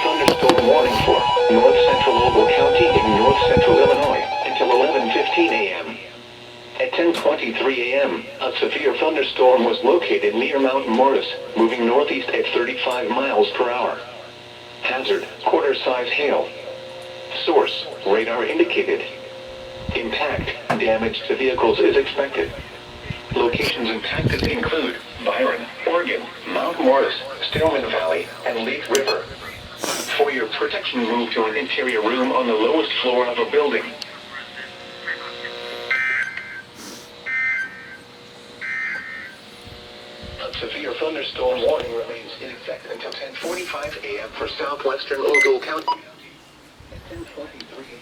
thunderstorm warning for north central Ogle County in north central Illinois until 11:15 a.m. At 10:23 a.m., a severe thunderstorm was located near Mount Morris, moving northeast at 35 miles per hour. Hazard, quarter-size hail. Source, radar indicated. Impact, damage to vehicles is expected. Locations impacted include Byron, Oregon, Mount Morris, Stillman Valley, and Leaf River. For your protection, move to an interior room on the lowest floor of a building. A severe thunderstorm warning remains in effect until 10:45 a.m. for southwestern Ogle County. At 10:23 a.m.